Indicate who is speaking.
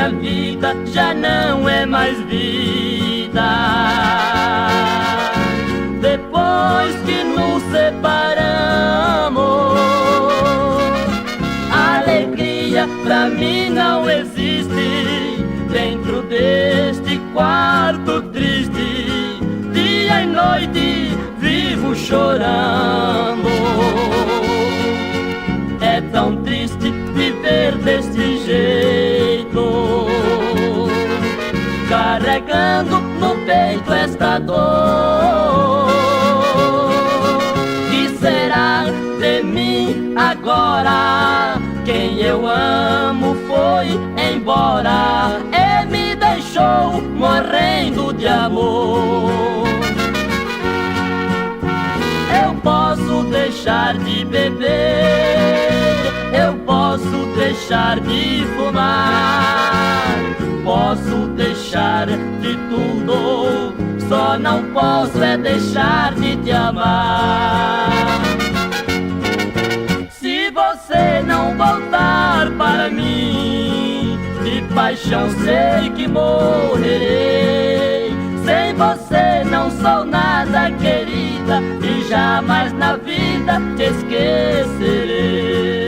Speaker 1: minha vida já não é mais vida. Depois que nos separamos, alegria pra mim não existe dentro deste quarto triste. Dia e noite vivo chorando. É tão triste viver deste jeito, carregando no peito esta dor. Que será de mim agora? Quem eu amo foi embora e me deixou morrendo de amor. Eu posso deixar de beber, eu posso deixar de fumar, posso deixar de tudo, só não posso é deixar de te amar. Se você não voltar para mim, de paixão sei que morrerei. Sem você não sou nada, querida, e jamais na vida te esquecerei.